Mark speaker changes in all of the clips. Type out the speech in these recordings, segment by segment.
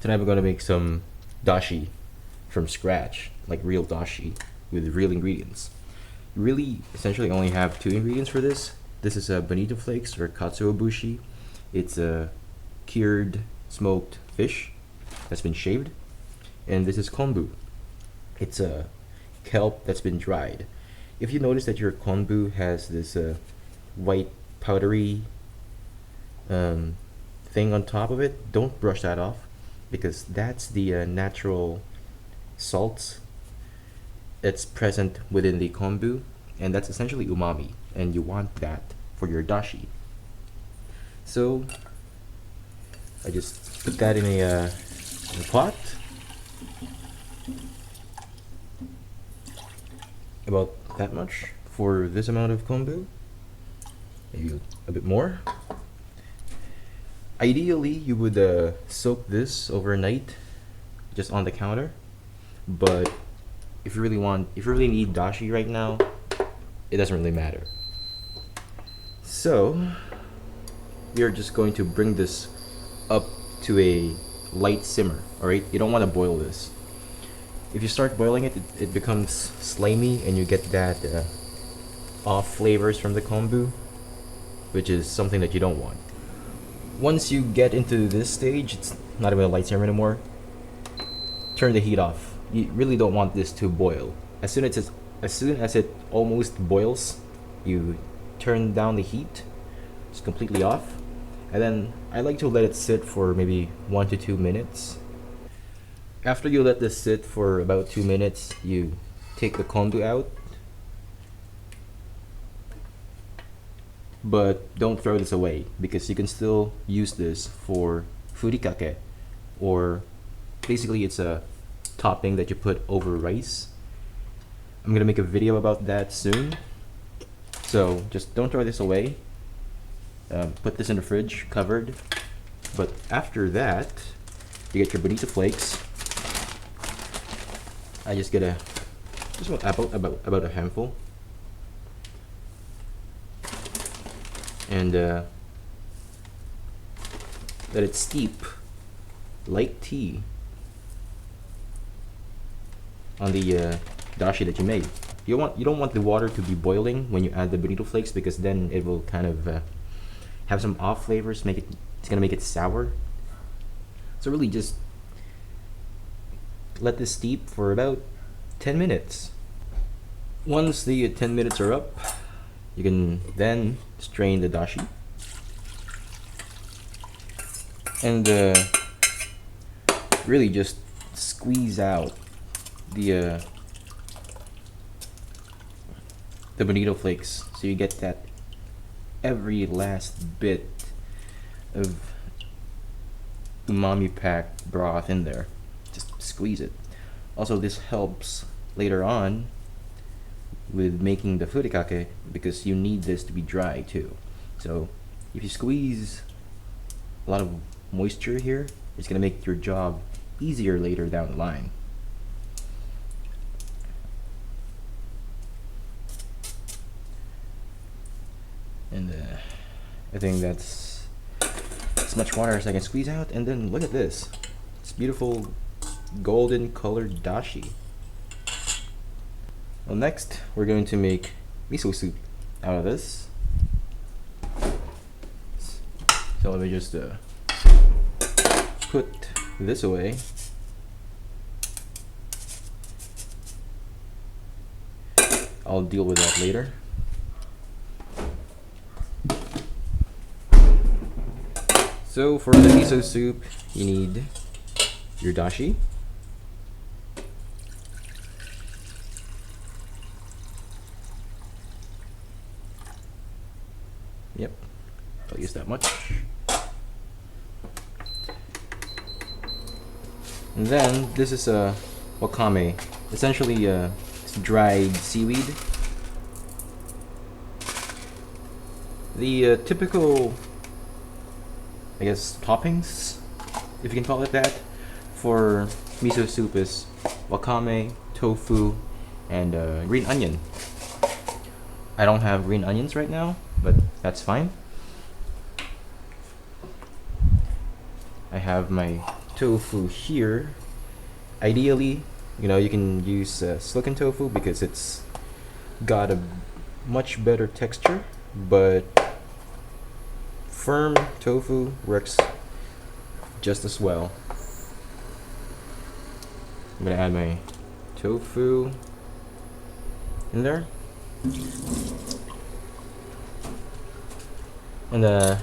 Speaker 1: Tonight we're gonna make some dashi from scratch, like real dashi with real ingredients. You really essentially only have two ingredients for this. This is a bonito flakes or katsuobushi. It's a cured smoked fish that's been shaved, and this is konbu. It's a kelp that's been dried. If you notice that your konbu has this white powdery thing on top of it, don't brush that off because that's the natural salts that's present within the konbu, and that's essentially umami, and you want that for your dashi. So I just put that in a pot, about that much for this amount of konbu, maybe a bit more. Ideally, you would soak this overnight, just on the counter. But if you really need dashi right now, it doesn't really matter. So we are just going to bring this up to a light simmer. All right, you don't want to boil this. If you start boiling it, it becomes slimy, and you get that off flavors from the kombu, which is something that you don't want. Once you get into this stage, it's not even a light simmer anymore. Turn the heat off. You really don't want this to boil. As soon as it almost boils, you turn down the heat. It's completely off, and then I like to let it sit for maybe 1 to 2 minutes. After you let this sit for about 2 minutes, you take the konbu out, but don't throw this away because you can still use this for furikake, or basically it's a topping that you put over rice. I'm gonna make a video about that soon, so just don't throw this away. Put this in the fridge covered. But after that, you get your bonito flakes. I just get about a handful, and let it steep like tea on the dashi that you made. You don't want the water to be boiling when you add the bonito flakes, because then it will kind of have some off flavors. It's gonna make it sour. So really just let this steep for about 10 minutes. Once the 10 minutes are up, you can then strain the dashi and really just squeeze out the bonito flakes, so you get that every last bit of umami packed broth in there. Just squeeze it. Also, this helps later on with making the furikake, because you need this to be dry too. So if you squeeze a lot of moisture here, it's gonna make your job easier later down the line. And I think that's as much water as I can squeeze out. And then look at this. It's beautiful golden colored dashi. Well, next we're going to make miso soup out of this. So let me just put this away. I'll deal with that later. So for the miso soup, you need your dashi, yep, I'll use that much. And then this is a wakame, essentially it's dried seaweed. The typical, I guess, toppings, if you can call it that, for miso soup is wakame, tofu, and green onion. I don't have green onions right now, but that's fine. I have my tofu here. Ideally, you can use silicon tofu because it's got a much better texture, but firm tofu works just as well. I'm gonna add my tofu in there, and then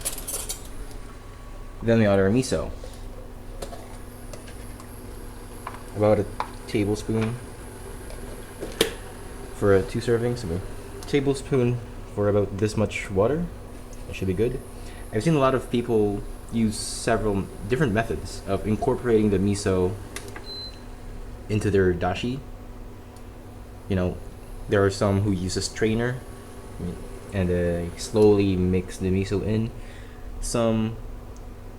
Speaker 1: we add our miso. About a tablespoon for 2 servings. A tablespoon for about this much water. That should be good. I've seen a lot of people use several different methods of incorporating the miso into their dashi. There are some who use a strainer and slowly mix the miso in. Some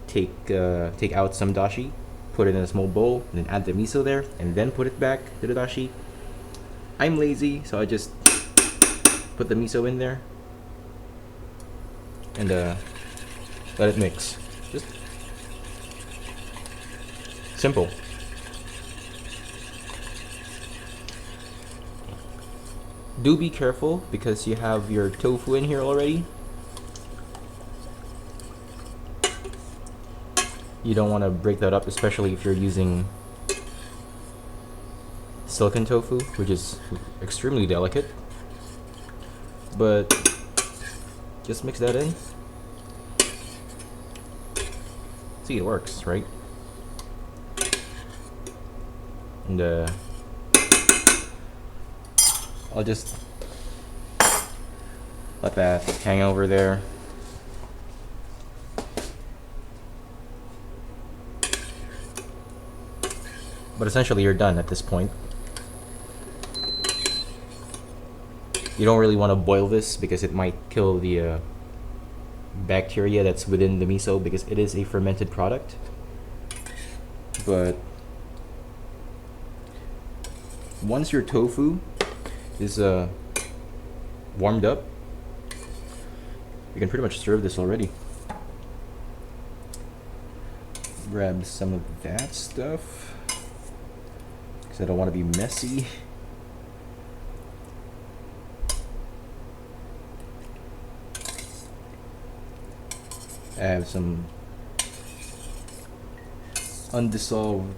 Speaker 1: take out some dashi, put it in a small bowl, and then add the miso there, and then put it back to the dashi. I'm lazy, so I just put the miso in there and let it mix. Just simple. Do be careful because you have your tofu in here already. You don't want to break that up, especially if you're using silicon tofu, which is extremely delicate. But just mix that in. See, it works, right? And I'll just let that hang over there. But essentially you're done at this point. You don't really want to boil this because it might kill the bacteria that's within the miso because it is a fermented product. But once your tofu is warmed up, you can pretty much serve this already. Grab some of that stuff because I don't want to be messy. I have some undissolved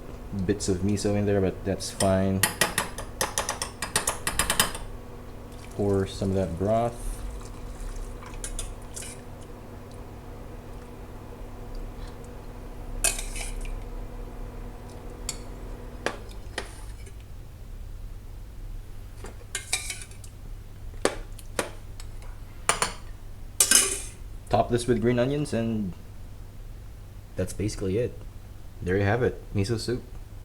Speaker 1: bits of miso in there, but that's fine. Pour some of that broth. Top this with green onions, and that's basically it. There you have it, miso soup.